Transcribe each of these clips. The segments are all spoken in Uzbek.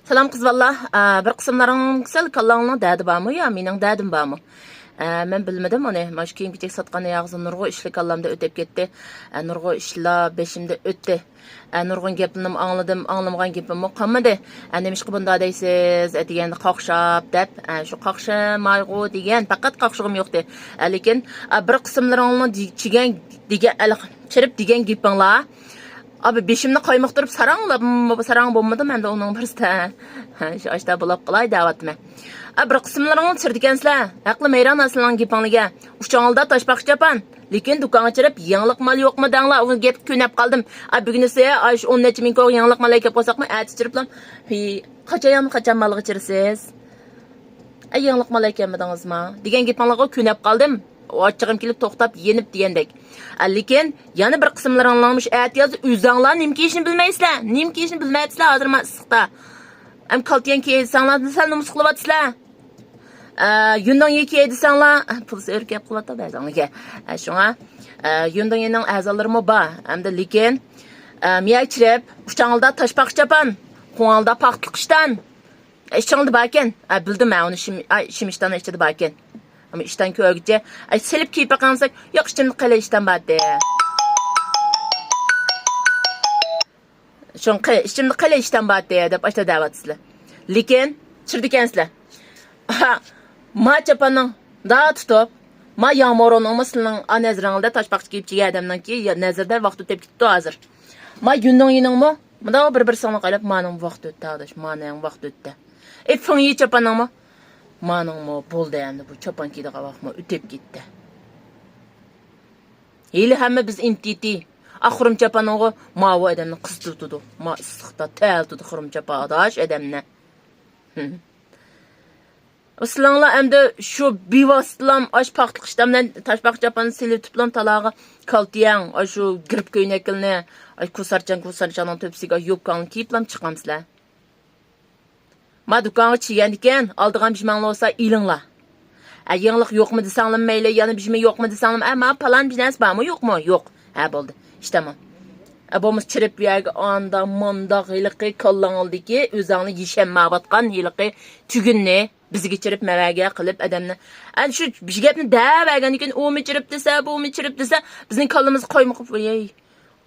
Salam kız valla. Bir kısımların güzel kallanın derdi var mı ya? Mening derdim var mı? Men bilmedim onu. Maş kiyim kichik satqan yağızı nurgu işlik kallamda ötep ketdi. Nurgu işla beşimde ötdi. Nurgun gepini anlamagan gepim qolmadi. Nemişki bunda deysiz degan qaqshab deb, shu qaqshamaygu degan faqat qaqshig'im yo'qdi. Lekin bir qismlaringni degan chirib degan gepinglar abi beşimni qaymoqtirib sarang bo'lmadi menda uning birida. Shu ashta bo'lib qolay davatmi. Bir qismlaringni chirdikansizlar. Aqli mayron aslan gepinglarga. Uchong'ilda toshbaq chapan. Lekin do'konga chirib yangilik mal yo'qmi danglar, u gap ko'nab qoldim. Bugunisi 10 necha ming ko'g yangilik mal kelib qolsaqmi, ati chiriblam. Qachon malga chirsiz? Yangilik mal kelmadingizmi? Degan gapinglarga ko'nab qoldim. Ochig'im kelib to'xtab yenib degandek. Lekin yana bir qismlaringlarmish aytyoz o'zinglar nima kiyishni bilmaysizlar. Nima kiyishni bilmaysizlar hozir men issiqda. Am kaltiyan kiysanglar sal numus qilyapsizlar. Yundong yeki desanglar pul o'rkab qilyapti ba'zanlarga. Shunga yundongning a'zolarimi bor. Hamda lekin miyak chirib, uchang'ilda toshbaq chapan, qo'ng'ilda paxtliqishdan. Ishingda bor ekan. Bildim men uni shimishdan ichida bor ekan. Ama işten köğüce, selip kiyip bakansak, yok şimdi kale işten badde. Şimdi kale işten badde dep açta davatsızlar. Lekin, çirdikensizlar. Ma çapanın daha tutup, ma yağmurun olmasının anezranılda taşbaqçı kiyip çiğ adamdan ki, nezirde vaxt ötep gitti hazır. Ma gündün yinin mu? Ma da bir sana qalib, manın vaxt ötті adaş, manın vaxt ötті. Fıngi çapanın mu? Manın mı bol dayandı bu çopan kiydiğe bakma ötep gitti. Heli hemme biz imtiti. Xırım çopanın o ma bu adamını kızdırdı. Ma ıslıqda tel tutu xırım çopan adaş adamını. Islanlar emde şu bivastılam aş paxtlık işlemden taşbaq çopanı silip tutlan talağı kaltiyan. Şu girip köynekilini kusarcanın töpsüge yopkanı kiyiplam çıqamsılar. Ma dukanı çiğen diken aldığım pişmanlı olsa ilingla. Yangilik yok mu desanglam meyle, yana bir şey yok mu desanglam, ama palan bir nes var mı yok mu? Yok. Boldu. İşte mi? Bomuz çirip yerge anda manda hilqi kallanıldı ki özanı yişenme batkan hilqi tügünne bizi geçirip mevage qilib adamni. Şu bir şey gapni da vergen diken o mu çirip dese, bu mu çirip dese bizning kallımızı qoymuq ey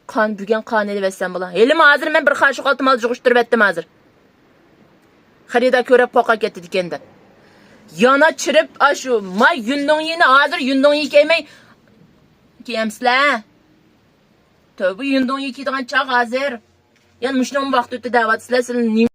kan bügen kan eli versen bola. Elim hazır men bir qaşıq altım al juğuşturib etdim hazır. Xarida körep poqa ketdi dikende. Yana çirip şu may yundong yini hazır yundong yi keymey kiyamsizlar. Tövbe yundong yi kiydigan chaq hazır. Yani muşnun vaqt o'tdi da'vatsizlar sizlar